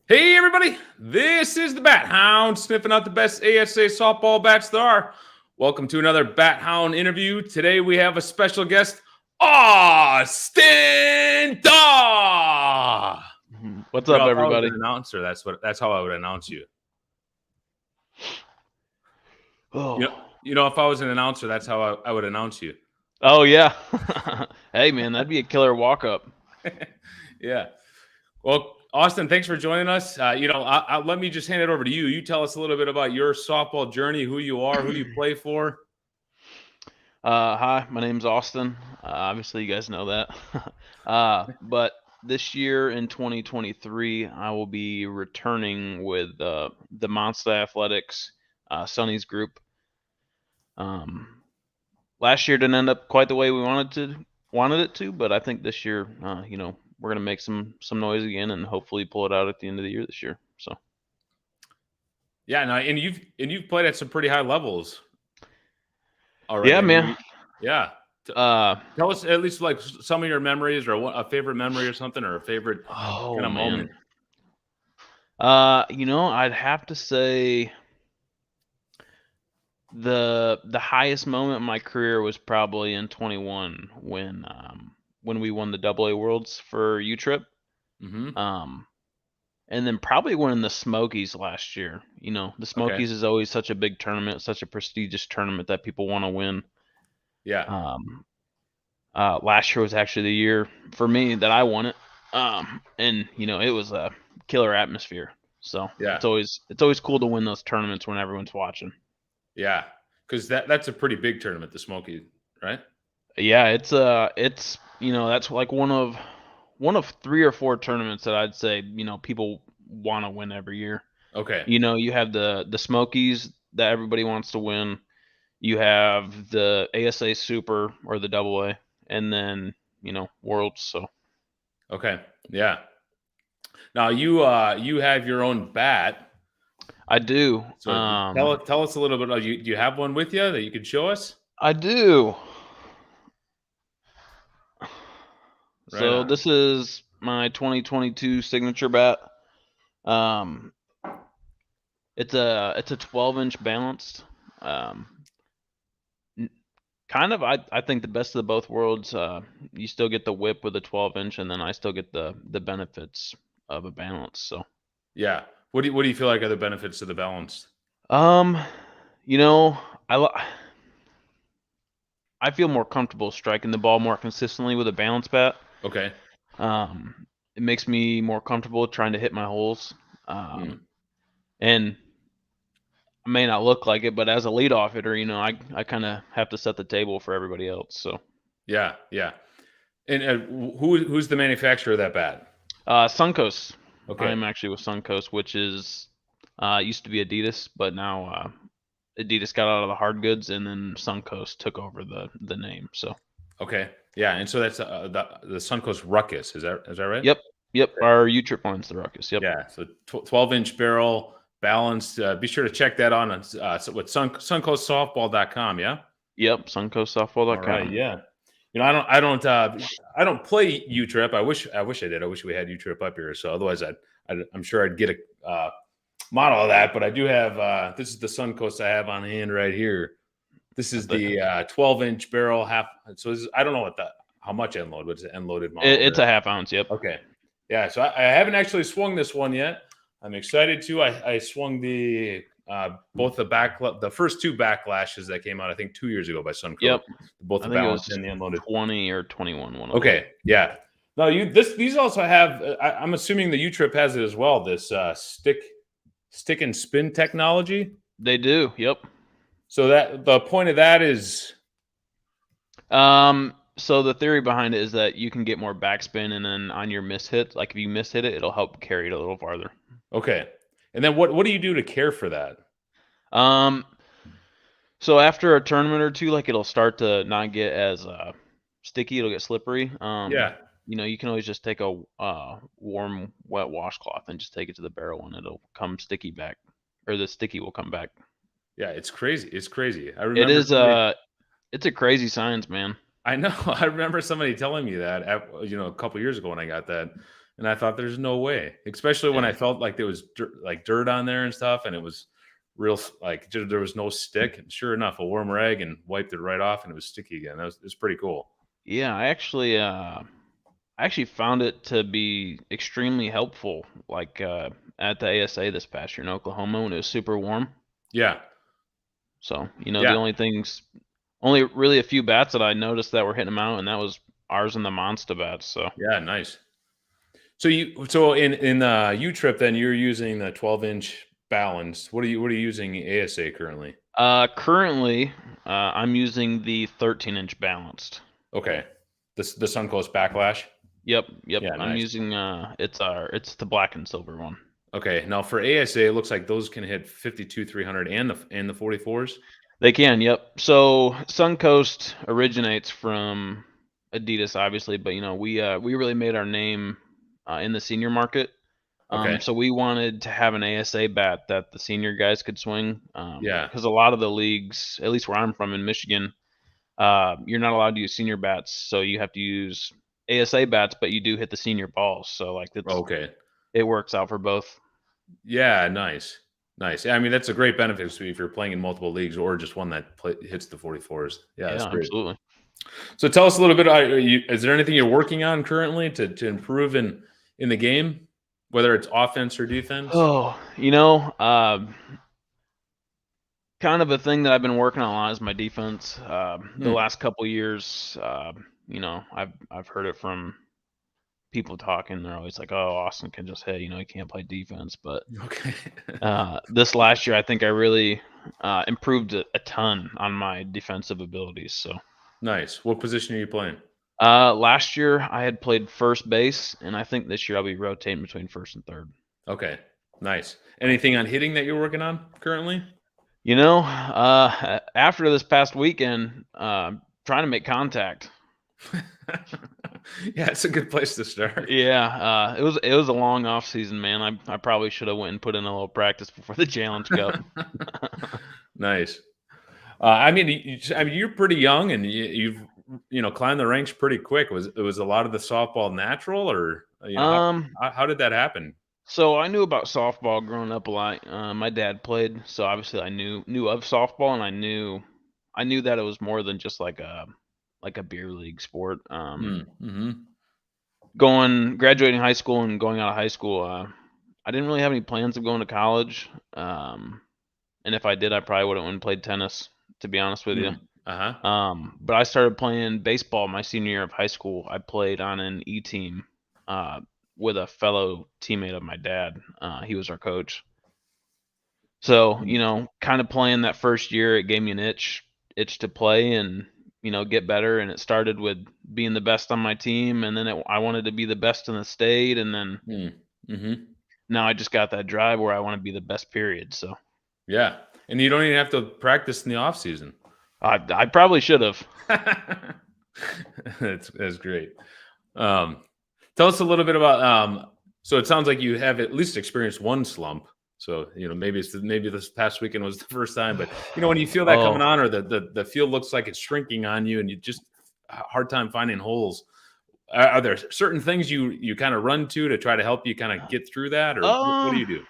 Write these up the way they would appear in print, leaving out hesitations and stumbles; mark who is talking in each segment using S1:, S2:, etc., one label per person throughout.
S1: Hey, everybody, this is the Bat Hound sniffing out the best ASA softball bats there are. Welcome to another Bat Hound interview. Today we have a special guest, AUSTYN.
S2: What's
S1: You
S2: up,
S1: know, if I was
S2: everybody?
S1: an announcer, that's how I would announce you.
S2: Oh,
S1: If I was an announcer, that's how I would announce you.
S2: oh yeah. Hey, man, that'd be a killer walk-up.
S1: Yeah. Well, Austin, thanks for joining us. Let me just hand it over to you. You tell us a little bit about your softball journey, who you are, who you play for.
S2: Hi, my name's Austin. Obviously, you guys know that. But this year in 2023, I will be returning with the Monster Athletics, Sonny's group. Last year didn't end up quite the way we wanted it to, but I think this year, we're gonna make some noise again and hopefully pull it out at the end of the year this year. So.
S1: Yeah, no, and you've played at some pretty high levels already.
S2: Yeah, man.
S1: Yeah. Tell us at least like some of your memories, or a favorite memory or something, or a favorite kind of moment.
S2: I'd have to say the highest moment in my career was probably in 21 when we won the AA Worlds for U-Trip. And then probably winning the Smokies last year. The Smokies is always such a big tournament, such a prestigious tournament that people want to win.
S1: Yeah.
S2: Last year was actually the year for me that I won it. And it was a killer atmosphere. So
S1: yeah,
S2: it's always cool to win those tournaments when everyone's watching.
S1: Yeah, because that's a pretty big tournament, the Smoky, right?
S2: Yeah, it's that's like one of 3 or 4 tournaments that I'd say people want to win every year.
S1: Okay.
S2: You have the Smokies that everybody wants to win. You have the ASA Super or the AA, and then Worlds. So.
S1: Okay. Yeah. Now you have your own bat.
S2: I do.
S1: So tell us a little bit. Do you have one with you that you could show us?
S2: I do.
S1: Right
S2: So
S1: on.
S2: this is my 2022 signature bat. It's a 12-inch balanced. Kind of, I think the best of both worlds. You still get the whip with a 12-inch, and then I still get the benefits of a balance. So.
S1: Yeah. What do you feel like are the benefits to the balance?
S2: I feel more comfortable striking the ball more consistently with a balance bat.
S1: Okay.
S2: It makes me more comfortable trying to hit my holes. And I may not look like it, but as a leadoff hitter, I kind of have to set the table for everybody else. So.
S1: Yeah. And who's the manufacturer of that bat?
S2: Suncoast.
S1: Okay.
S2: I'm actually with Suncoast, which is used to be Adidas, but now Adidas got out of the hard goods, and then Suncoast took over the name. So.
S1: Okay. Yeah, and so that's the Suncoast Ruckus. Is that right?
S2: Yep. Okay. Our U-Trip line's the Ruckus. Yep.
S1: Yeah. So 12-inch barrel, balanced. Be sure to check that on suncoastsoftball.com. Yeah.
S2: Yep. Suncoastsoftball.com.
S1: All right. Yeah. I don't play U-Trip. I wish I did. I wish we had U-Trip up here. So otherwise, I'm sure I'd get a model of that. But I do have. This is the Suncoast I have on hand right here. This is the 12-inch barrel half. So I don't know how much end load. What's the end loaded model?
S2: It's a half ounce. Yep.
S1: Okay. Yeah. So I haven't actually swung this one yet. I'm excited to. I swung both the first 2 backlashes that came out, I think 2 years ago by Suncoast.
S2: Yep.
S1: Both the balanced and the unloaded.
S2: 20 or 21. One
S1: okay. Yeah. No, these also have. I'm assuming the U-Trip has it as well. This stick and spin technology.
S2: They do. Yep.
S1: So that the point of that is.
S2: So the theory behind it is that you can get more backspin, and then on your miss hit, like if you miss hit it, it'll help carry it a little farther.
S1: Okay. And then what do you do to care for that?
S2: So after a tournament or two, like it'll start to not get as sticky. It'll get slippery.
S1: Yeah.
S2: You can always just take a warm, wet washcloth and just take it to the barrel, and it'll come sticky back, or the sticky will come back.
S1: Yeah, it's crazy. It's crazy. I remember.
S2: It is. It's a crazy science, man.
S1: I know. I remember somebody telling me that, a couple years ago when I got that. And I thought, "There's no way," especially when
S2: Yeah.
S1: I felt like there was dirt on there and stuff, and it was real like there was no stick. And sure enough, a warm rag and wiped it right off, and it was sticky again. It was pretty cool.
S2: Yeah, I actually found it to be extremely helpful, like, at the ASA this past year in Oklahoma when it was super warm.
S1: Yeah,
S2: So, the
S1: yeah,
S2: only really a few bats that I noticed that were hitting them out, and that was ours and the Monster bats, so.
S1: yeah, nice. So in U trip, then you're using the 12-inch balanced. What are you using ASA currently?
S2: Currently, I'm using the 13-inch balanced.
S1: Okay, the Suncoast Backlash.
S2: Yep,
S1: Yeah,
S2: I'm
S1: nice.
S2: using, it's the black and silver one.
S1: Okay, now for ASA, it looks like those can hit 52 300 and the 44s.
S2: They can, yep. So Suncoast originates from Adidas, obviously, but we really made our name in the senior market.
S1: Okay,
S2: So we wanted to have an ASA bat that the senior guys could swing,
S1: yeah.
S2: because a lot of the leagues, at least where I'm from in Michigan, you're not allowed to use senior bats, so you have to use ASA bats, but you do hit the senior balls. So like
S1: Okay.
S2: it works out for both.
S1: Yeah, nice. Nice. Yeah, I mean, that's a great benefit if you're playing in multiple leagues or just one that hits the 44s. Yeah,
S2: Yeah,
S1: that's great.
S2: absolutely.
S1: So tell us a little bit. Is there anything you're working on currently to improve in the game, whether it's offense or defense?
S2: Oh, kind of a thing that I've been working on a lot is my defense. The
S1: Hmm.
S2: last couple years, I've heard it from people talking. They're always like, "Oh, Austin can just hit. He can't play defense." But
S1: Okay.
S2: this last year, I think I really improved a ton on my defensive abilities. So
S1: Nice. What position are you playing?
S2: last year, I had played first base, and I think this year I'll be rotating between first and third.
S1: Okay. Nice. Anything on hitting that you're working on currently?
S2: After this past weekend, trying to make contact.
S1: Yeah, it's a good place to start.
S2: Yeah, it was a long off season, man. I probably should have went and put in a little practice before the Challenge Cup.
S1: Nice. I mean, you're pretty young, and you've climbed the ranks pretty quick. Was a lot of the softball natural, or
S2: Um,
S1: how did that happen?
S2: so I knew about softball growing up a lot. My dad played, so obviously I knew of softball, and I knew that it was more than just like a beer league sport.
S1: Mm-hmm.
S2: Graduating high school and going out of high school, I didn't really have any plans of going to college. And if I did, I probably would have went and played tennis, to be honest with you.
S1: Mm. Uh-huh.
S2: But I started playing baseball my senior year of high school. I played on an E team uh, with a fellow teammate of my dad. He was our coach. So,
S1: Mm.
S2: kind of playing that first year, it gave me an itch to play and, get better. And it started with being the best on my team. And then I wanted to be the best in the state. And then
S1: Mm. Mm-hmm.
S2: now I just got that drive where I want to be the best, period. So
S1: Yeah, and you don't even have to practice in the off season.
S2: I probably should have.
S1: That's great. Um, Tell us a little bit about. So it sounds like you have at least experienced one slump. So maybe this past weekend was the first time, but when you feel that coming
S2: Oh,
S1: on, or the field looks like it's shrinking on you, and you just hard time finding holes. Are there certain things you kind of run to try to help you kind of get through that, or what do
S2: um,
S1: you do?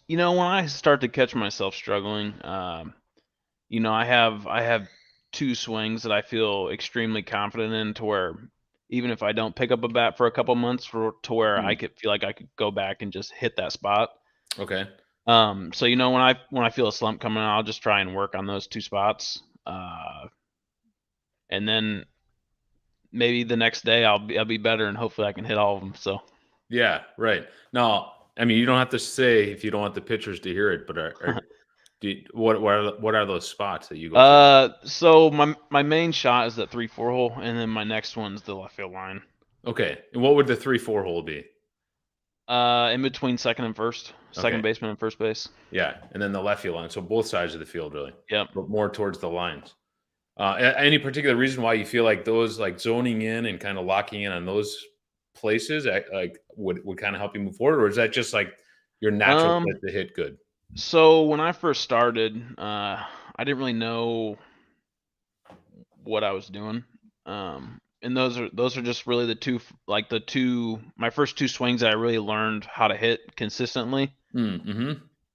S2: when I start to catch myself struggling, I have two swings that I feel extremely confident in, to where even if I don't pick up a bat for a couple months, to where I
S1: Hmm.
S2: could feel like I could go back and just hit that spot.
S1: Okay.
S2: So when I feel a slump coming on, I'll just try and work on those two spots, and then maybe the next day I'll be better, and hopefully I can hit all of them. So.
S1: Yeah, right. Now, I mean, you don't have to say if you don't want the pitchers to hear it, but what are those spots that you go to?
S2: So my main shot is that 3-4 hole, and then my next one's the left field line.
S1: Okay, and what would the 3-4 hole be?
S2: In between second and first,
S1: Okay,
S2: second baseman and first base.
S1: yeah, and then the left field line. So both sides of the field, really,
S2: Yep.
S1: but more towards the lines. Any particular reason why you feel like those, like zoning in and kind of locking in on those places, like would kind of help you move forward, or is that just like your natural
S2: Um.
S1: fit to hit good?
S2: So when I first started, I didn't really know what I was doing. and those are just really the two my first two swings that I really learned how to hit consistently.
S1: Mm-hmm.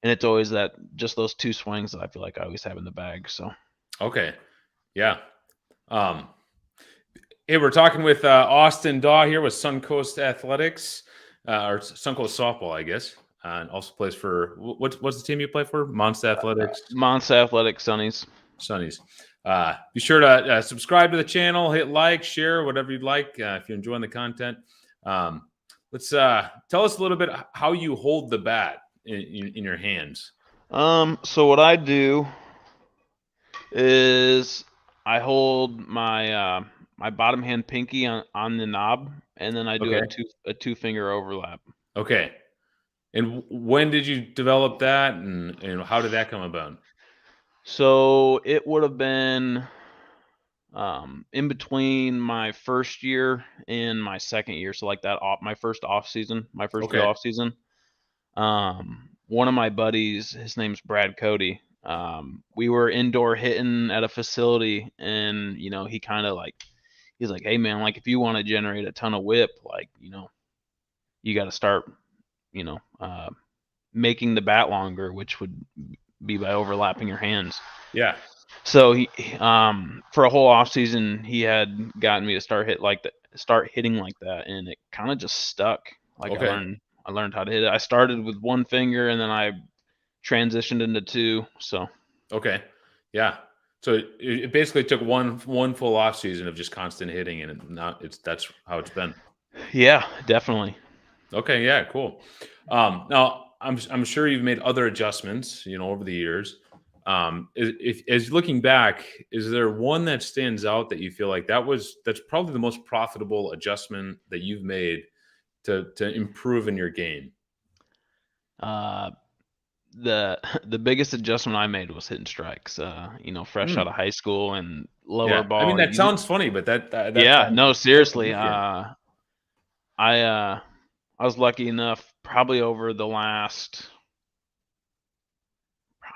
S2: And it's always just those two swings that I feel like I always have in the bag. So
S1: Okay. Yeah. Um, hey, we're talking with AUSTYN DAWE here with Suncoast Athletics, or Suncoast Softball, I guess. And also plays for what's the team you play for? Monster Athletics,
S2: Monster Athletic Sunnies.
S1: Sunnies. Be sure to subscribe to the channel, hit like, share, whatever you'd like if you're enjoying the content. Let's tell us a little bit how you hold the bat in your hands.
S2: So what I do is I hold my bottom hand pinky on the knob, and then I do
S1: Okay.
S2: a two finger overlap.
S1: Okay. And when did you develop that, and how did that come about?
S2: So it would have been in between my first year and my second year. So like my first off season, my first real
S1: Okay.
S2: off season. One of my buddies, his name's Brad Cody. We were indoor hitting at a facility, and he kind of he's like, hey man, like if you want to generate a ton of whip, like you got to start, you know, uh, making the bat longer, which would be by overlapping your hands.
S1: Yeah.
S2: So he, for a whole off season, he had gotten me to start hitting like that, and it kind of just stuck. Like
S1: Okay.
S2: I learned how to hit it. I started with one finger, and then I transitioned into two. So
S1: Okay. Yeah. So it basically took one full off season of just constant hitting, and that's how it's been.
S2: yeah, definitely.
S1: Okay. Yeah. Cool. Now I'm sure you've made other adjustments, over the years. If as looking back, is there one that stands out that you feel like that's probably the most profitable adjustment that you've made to improve in your game?
S2: Uh, the the biggest adjustment I made was hitting strikes. Fresh out
S1: Hmm.
S2: of high school and lower
S1: Yeah. I mean,
S2: ball.
S1: that sounds funny, but that's
S2: Yeah, no,
S1: that's
S2: seriously.
S1: significant.
S2: I was lucky enough, probably over the last,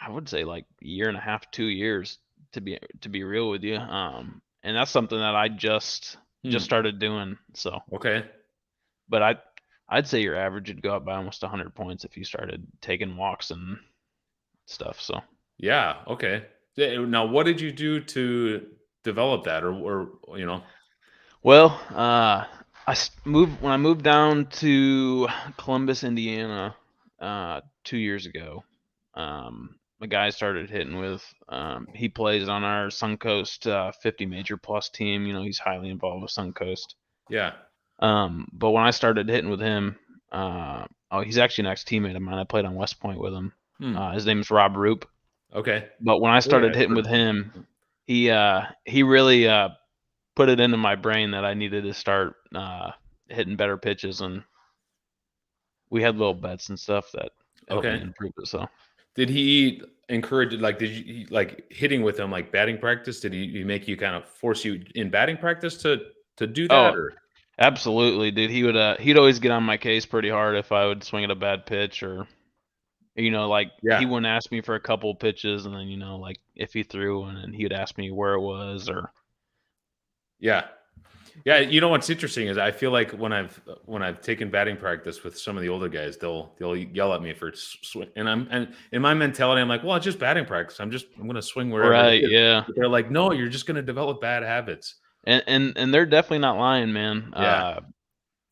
S2: I would say like year and a half, 2 years, to be real with you. And that's something that I just
S1: Hmm.
S2: started doing. So,
S1: Okay.
S2: but I'd say your average would go up by almost 100 points if you started taking walks and stuff. So.
S1: Yeah. Okay. Now, what did you do to develop that, or?
S2: Well, moved when I moved down to Columbus, Indiana, 2 years ago. A guy I started hitting with. He plays on our Suncoast 50 Major Plus team. He's highly involved with Suncoast.
S1: Yeah.
S2: But when I started hitting with him, he's actually an ex-teammate of mine. I played on West Point with him.
S1: Hmm.
S2: His name is Rob Roop.
S1: Okay.
S2: But when I
S1: Oh, yeah.
S2: started hitting with him, he really put it into my brain that I needed to start hitting better pitches, and we had little bets and stuff that helped me
S1: Okay.
S2: improve it. So,
S1: Did he encourage, like, did you like hitting with him, like batting practice? Did he make you kind of force you in batting practice to do that,
S2: oh,
S1: or?
S2: absolutely, dude. He'd always get on my case pretty hard if I would swing at a bad pitch, or like he
S1: Yeah.
S2: wouldn't ask me for a couple pitches, and then like if he threw one, and he would ask me where it was, or
S1: Yeah. Yeah. You know what's interesting is I feel like when I've taken batting practice with some of the older guys, they'll yell at me for swing, and in my mentality, I'm like, well, it's just batting practice. I'm going to swing wherever it
S2: right,
S1: is.
S2: yeah.
S1: But they're like, no, you're just going to develop bad habits.
S2: And they're definitely not lying, man.
S1: Yeah.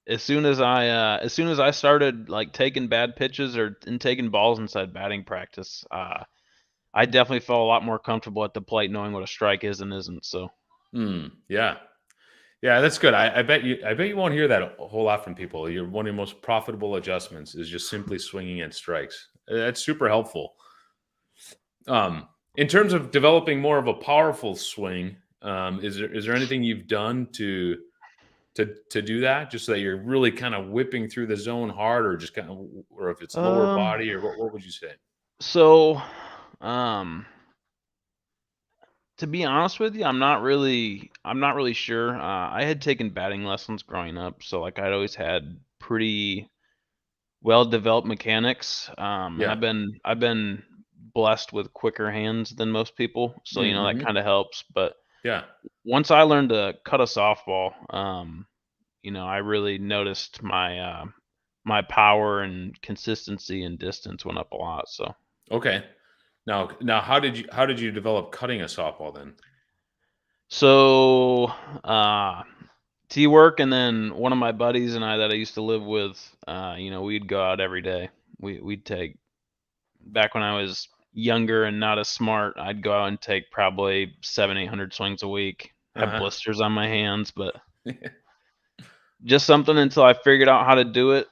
S2: As soon as I started like taking bad pitches and taking balls inside batting practice, I definitely felt a lot more comfortable at the plate knowing what a strike is and isn't. So
S1: Yeah. Yeah, that's good. I bet you won't hear that a whole lot from people. One of your most profitable adjustments is just simply swinging at strikes. That's super helpful. In terms of developing more of a powerful swing, is there anything you've done to do that, just so that you're really kind of whipping through the zone hard, or just kind of, or if it's lower
S2: um
S1: body, or what would you say?
S2: so um to be honest with you, I'm not really sure. I had taken batting lessons growing up, so like I'd always had pretty well developed mechanics. And
S1: Yeah.
S2: I've been blessed with quicker hands than most people, so that
S1: Hmm.
S2: kind of helps. But
S1: Yeah.
S2: Once I learned to cut a softball, I really noticed my power and consistency and distance went up a lot. So
S1: Okay. Now, how did you develop cutting a softball then?
S2: so uh, T work, and then one of my buddies and I that I used to live with, we'd go out every day. We'd take back when I was younger and not as smart. I'd go out and take probably 700-800 swings a week. Have
S1: Uh-huh.
S2: blisters on my hands, but just something until I figured out how to do it.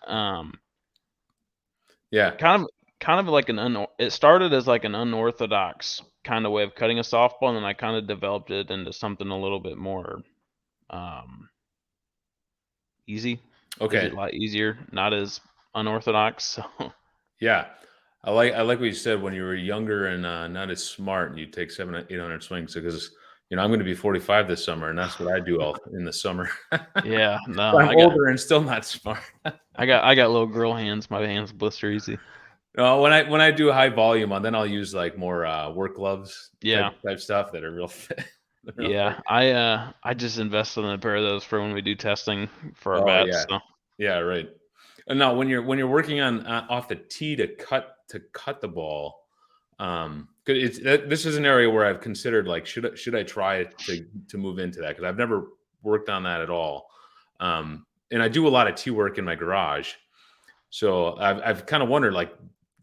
S1: Yeah.
S2: Kind of like it started as like an unorthodox kind of way of cutting a softball, and then I kind of developed it into something a little bit more um, easy. Is
S1: Okay.
S2: it a lot easier, not as unorthodox? So
S1: Yeah. I like what you said when you were younger and not as smart, and you take 700-800 swings because I'm going to be 45 this summer, and that's what I do all in the summer.
S2: yeah, no,
S1: So I'm older and still not smart.
S2: I got little girl hands. My hands blister easy.
S1: No, when I do high volume, then I'll use like more work gloves
S2: Yeah,
S1: type stuff that are real fit. Real thick.
S2: yeah. I just invested in a pair of those for when we do testing for our
S1: Oh
S2: bats.
S1: yeah,
S2: So
S1: yeah, right. And now when you're working on off the tee to cut the ball, 'cause this is an area where I've considered like should I try to move into that because I've never worked on that at all. And I do a lot of tee work in my garage, so I've kind of wondered like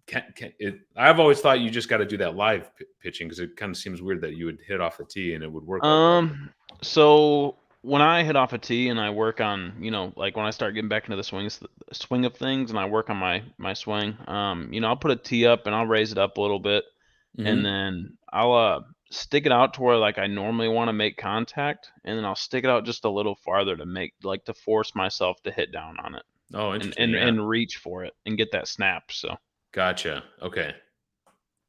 S1: can it? I've always thought you just got to do that live pitching because it kind of seems weird that you would hit off the tee and it would work like that.
S2: so when I hit off a tee and I work on, like when I start getting back into the swing of things, and I work on my swing, I'll put a tee up and I'll raise it up a little bit, and
S1: Hmm.
S2: then I'll stick it out to where like I normally want to make contact, and then I'll stick it out just a little farther to force myself to hit down on it
S1: Oh,
S2: and
S1: interesting.
S2: and
S1: Yeah,
S2: and reach for it and get that snap. So
S1: gotcha. Okay,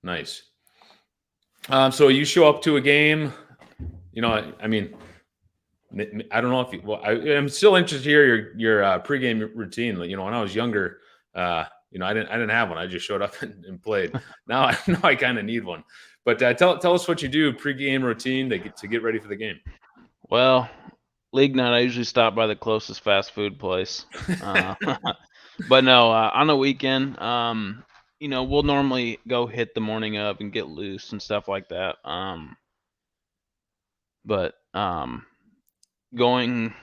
S1: nice. So you show up to a game. I mean, I don't know if you. Well, I'm still interested to hear your pregame routine. Like, when I was younger, I didn't have one. I just showed up and played. Now I kind of need one. But tell us what you do pregame routine to get ready for the game.
S2: well, league night I usually stop by the closest fast food place. Uh, But no, on the weekend, we'll normally go hit the morning of and get loose and stuff like that. But going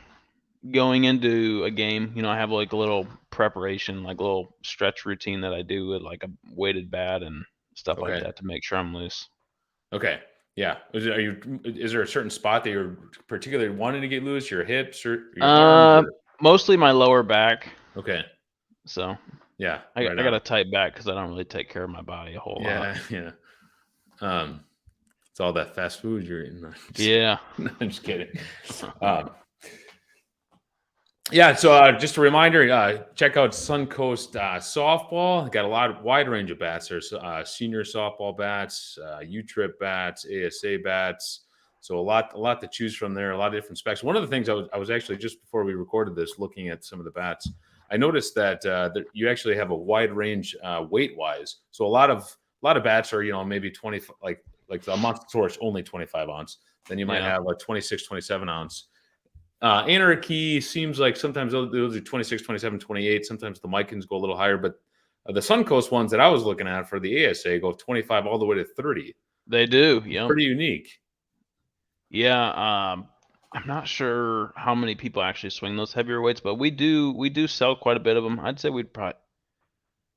S2: going into a game, I have like a little preparation, like a little stretch routine that I do with like a weighted bat and stuff like
S1: Okay.
S2: that to make sure I'm loose.
S1: Okay. Yeah. Is there a certain spot that you're particularly wanting to get loose? Your hips or your arms?
S2: Uh,
S1: Or
S2: Mostly my lower back.
S1: okay.
S2: So
S1: Yeah.
S2: I
S1: Right
S2: I got
S1: on.
S2: a tight back because I don't really take care of my body a whole lot.
S1: Yeah. Yeah. Um, it's all that fast food you're eating. No,
S2: Yeah.
S1: no, I'm just kidding. Um, yeah. So just a reminder, check out Suncoast softball. Got a wide range of bats. There's senior softball bats, U-trip bats, ASA bats. So a lot to choose from there. A lot of different specs. One of the things I was actually just before we recorded this, looking at some of the bats. I noticed that you actually have a wide range weight wise. So a lot of bats are maybe 20 like the monster source only 25 ounce. Then you might
S2: Yeah.
S1: have a 26, 27 ounce. Anarchy seems like sometimes those are 26, 27, 28. Sometimes the Micans go a little higher, but the Suncoast ones that I was looking at for the ASA go 25 all the way to 30.
S2: They do. Yep.
S1: Pretty unique.
S2: Yeah, I'm not sure how many people actually swing those heavier weights, but we do sell quite a bit of them. I'd say we'd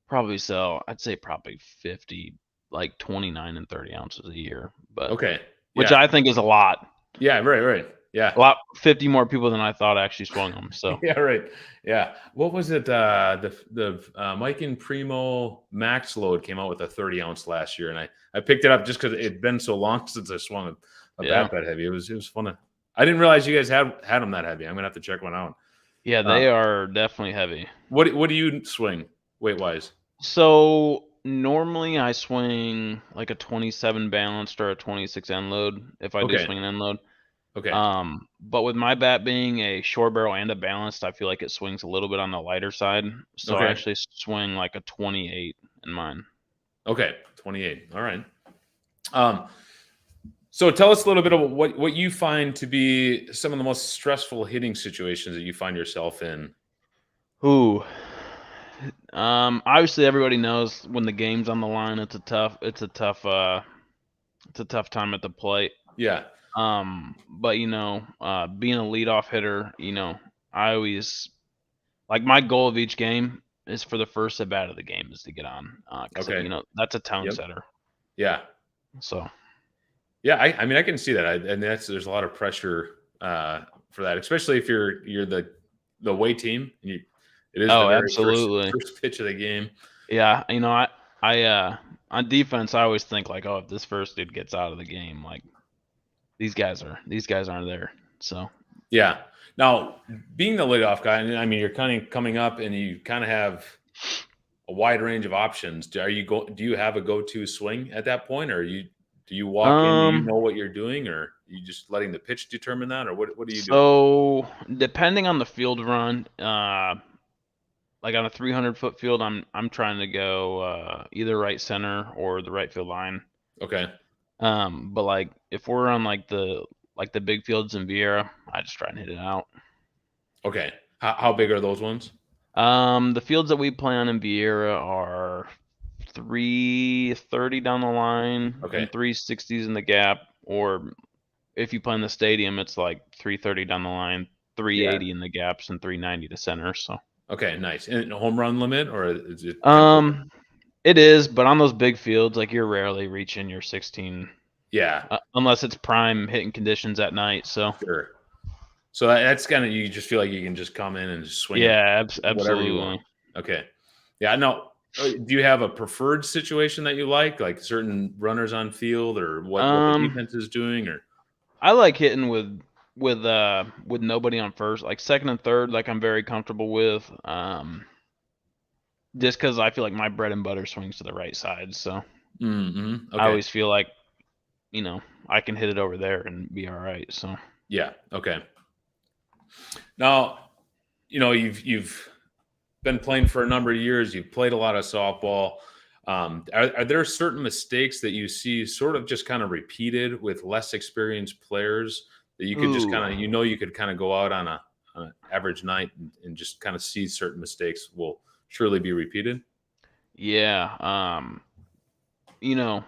S2: probably sell. I'd say probably 50, like 29 and 30 ounces a year, but
S1: Okay.
S2: which
S1: Yeah.
S2: I think is a lot.
S1: Yeah. Right. Right. Yeah.
S2: A lot, 50 more people than I thought actually swung them. So
S1: Yeah. Right. Yeah. What was it? The Mike and Primo Max Load came out with a 30 ounce last year, and I picked it up just because it'd been so long since I swung a
S2: yeah,
S1: bat that heavy. It was fun. I didn't realize you guys had them that heavy. I'm gonna have to check one out.
S2: yeah,
S1: Uh,
S2: they are definitely heavy.
S1: what do you swing weight wise?
S2: So normally I swing like a 27 balanced or a 26 end load if I do
S1: Okay.
S2: swing an end load.
S1: Okay.
S2: But with my bat being a short barrel and a balanced, I feel like it swings a little bit on the lighter side. So I
S1: Okay.
S2: actually swing like a 28 in mine.
S1: Okay. 28. All right. Um, So tell us a little bit about what you find to be some of the most stressful hitting situations that you find yourself in.
S2: Ooh. Obviously everybody knows when the game's on the line, it's a tough time at the plate.
S1: Yeah.
S2: But being a leadoff hitter, I always like my goal of each game is for the first at bat of the game is to get on, because
S1: Okay.
S2: that's a tone
S1: Yep.
S2: setter.
S1: Yeah.
S2: So
S1: Yeah. I mean, I can see that. And there's a lot of pressure for that, especially if you're the away team. And it is the
S2: oh,
S1: very first
S2: absolutely.
S1: pitch of the game.
S2: Yeah, I on defense I always think like, oh, if this first dude gets out of the game, like these guys aren't there. So
S1: Yeah. Now, being the leadoff guy, I mean, you're kind of coming up, and you kind of have a wide range of options. Do you have a go-to swing at that point, or do you walk in? Do you know
S2: um
S1: what you're doing, or are you just letting the pitch determine that, or what are you doing?
S2: so depending on the field run, like on a 300-foot field, I'm trying to go either right center or the right field line.
S1: Okay.
S2: But like if we're on like the big fields in Vieira, I just try and hit it out.
S1: Okay. How big are those ones?
S2: The fields that we play on in Vieira are 330 down the line
S1: Okay.
S2: and 360s in the gap, or if you play in the stadium, it's like 330 down the line,
S1: Yeah.
S2: 380 in the gaps, and 390 to center. So,
S1: Okay. Nice. And a home run limit, or is it kind of?
S2: it is, but on those big fields, like you're rarely reaching your 16,
S1: Yeah.
S2: unless it's prime hitting conditions at night. So,
S1: Sure. So that's kind of, you just feel like you can just come in and just swing it
S2: yeah,
S1: whatever you want.
S2: absolutely.
S1: Okay. Yeah. No. Do you have a preferred situation that you like certain runners on field, or what the
S2: Um,
S1: defense is doing, or?
S2: I like hitting with nobody on first, like second and third, like I'm very comfortable with. Just because I feel like my bread and butter swings to the right side, so I
S1: Okay.
S2: always feel like I can hit it over there and be all right. So,
S1: Yeah. Okay. Now, you've been playing for a number of years. You've played a lot of softball. Are there certain mistakes that you see sort of just kind of repeated with less experienced players that you could just
S2: ooh,
S1: kind of, you could kind of go out on an average night and just kind of see certain mistakes will surely be repeated?
S2: yeah. You know,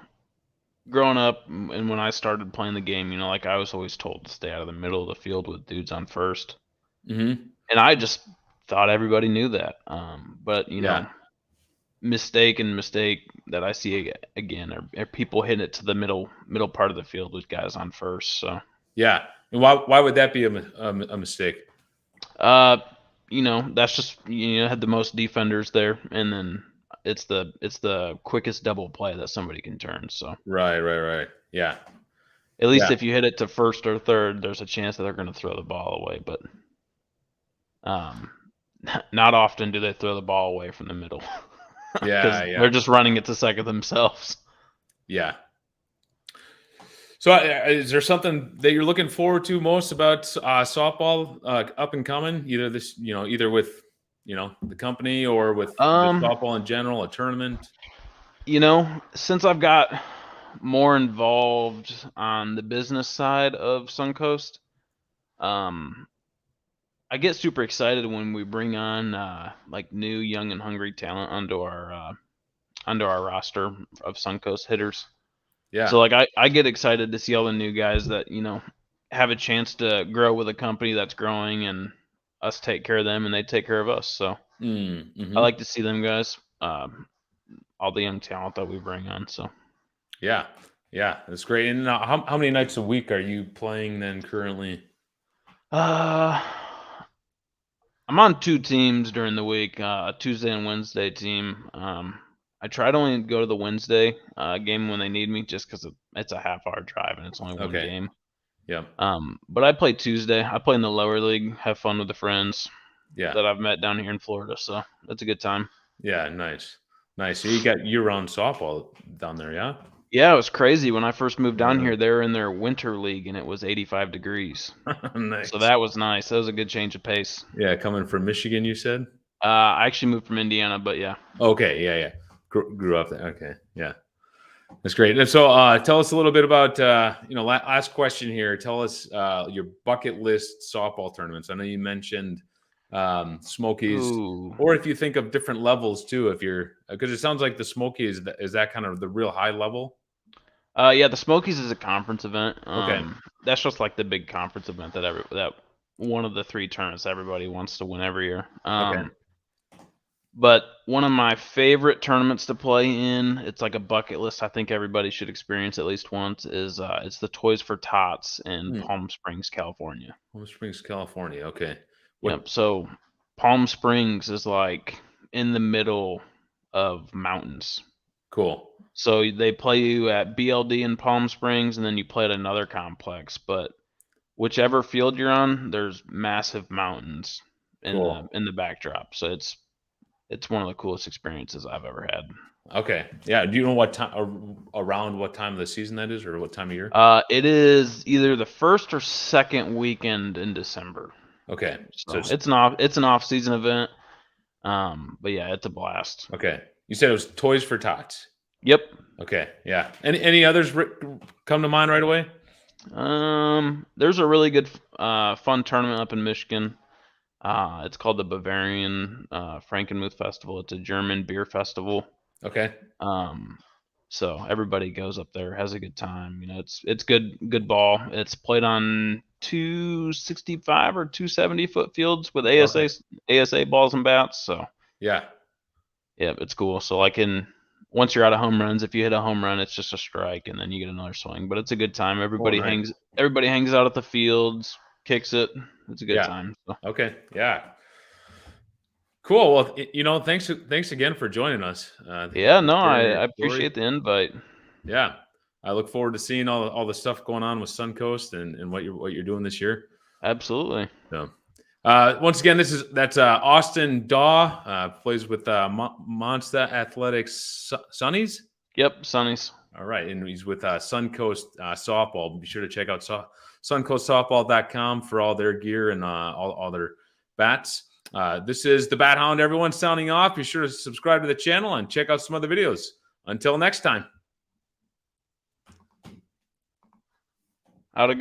S2: growing up and when I started playing the game, like I was always told to stay out of the middle of the field with dudes on first,
S1: Hmm.
S2: and I just thought everybody knew that. But
S1: Yeah.
S2: mistake and mistake that I see again are people hitting it to the middle part of the field with guys on first. So,
S1: Yeah. And why would that be a mistake?
S2: uh, that's just had the most defenders there, and then it's the quickest double play that somebody can turn. So
S1: Right. Right. Right. Yeah.
S2: at least
S1: Yeah.
S2: if you hit it to first or third, there's a chance that they're going to throw the ball away. But um, not often do they throw the ball away from the middle because
S1: Yeah.
S2: they're
S1: Yeah.
S2: just running it to second themselves.
S1: Yeah. So, is there something that you're looking forward to most about softball up and coming? Either with the company, or with just
S2: Um,
S1: softball in general, a tournament.
S2: since I've got more involved on the business side of Suncoast, um, I get super excited when we bring on like new, young, and hungry talent onto our roster of Suncoast hitters.
S1: Yeah.
S2: So like I get excited to see all the new guys that have a chance to grow with a company that's growing, and us take care of them and they take care of us. So I
S1: Mm-hmm.
S2: like to see them guys, all the young talent that we bring on. So
S1: Yeah. Yeah. That's great. And how many nights a week are you playing then currently?
S2: uh, I'm on two teams during the week, a Tuesday and Wednesday team. I try to only go to the Wednesday game when they need me, just because it's a half-hour drive and it's only one
S1: Okay.
S2: game.
S1: Yeah.
S2: But I play Tuesday. I play in the lower league, have fun with the friends
S1: Yeah.
S2: that I've met down here in Florida, so that's a good time.
S1: Yeah. Nice. Nice. So you got year-round softball down there, yeah?
S2: Yeah, it was crazy when I first moved down
S1: Yeah.
S2: here. They were in their winter league and it was 85 degrees, so
S1: Nice.
S2: that was nice. That was a good change of pace.
S1: Yeah. Coming from Michigan, you said?
S2: I actually moved from Indiana, but yeah.
S1: Okay. Yeah. Yeah. Grew up there. Okay. Yeah. That's great. And so tell us a little bit about, last question here. Tell us your bucket list softball tournaments. I know you mentioned Smokies,
S2: Ooh.
S1: or if you think of different levels too, if you're, because it sounds like the Smokies is that kind of the real high level?
S2: Yeah, the Smokies is a conference event.
S1: Okay.
S2: That's just like the big conference event that one of the 3 tournaments everybody wants to win every year.
S1: Okay.
S2: But one of my favorite tournaments to play in, it's like a bucket list I think everybody should experience at least once, is it's the Toys for Tots in Palm Springs, California.
S1: Palm Springs, California. Okay.
S2: Yep. So Palm Springs is like in the middle of mountains.
S1: Cool.
S2: So they play you at BLD in Palm Springs, and then you play at another complex. But whichever field you're on, there's massive mountains in
S1: Cool.
S2: the backdrop. So it's one of the coolest experiences I've ever had.
S1: Okay. Yeah. Do you know what time, around what time of the season that is, or what time of year?
S2: It is either the first or second weekend in December.
S1: Okay.
S2: So it's an off-season event. But yeah, it's a blast.
S1: Okay. You said it was Toys for Tots.
S2: Yep.
S1: Okay. Yeah. Any others come to mind right away?
S2: There's a really good fun tournament up in Michigan. It's called the Bavarian Frankenmuth Festival. It's a German beer festival.
S1: Okay.
S2: So everybody goes up there, has a good time. You know, it's good ball. It's played on 265 or 270 foot fields with ASA balls and bats. So
S1: yeah,
S2: it's cool. So like once you're out of home runs, if you hit a home run, it's just a strike, and then you get another swing. But it's a good time. Everybody hangs out at the fields, kicks it. It's a good time. So.
S1: Okay. Yeah. Cool. Well, thanks again for joining us.
S2: I appreciate the invite.
S1: Yeah, I look forward to seeing all the stuff going on with Suncoast and what you're doing this year.
S2: Absolutely.
S1: So, once again, that's AUSTYN DAWE plays with Monster Athletics Sunnies.
S2: Yep, Sunnies.
S1: All right, and he's with Suncoast Softball. Be sure to check out suncoastsoftball.com for all their gear and all their bats. This is the Bat Hound, everyone, signing off. Be sure to subscribe to the channel and check out some other videos. Until next time.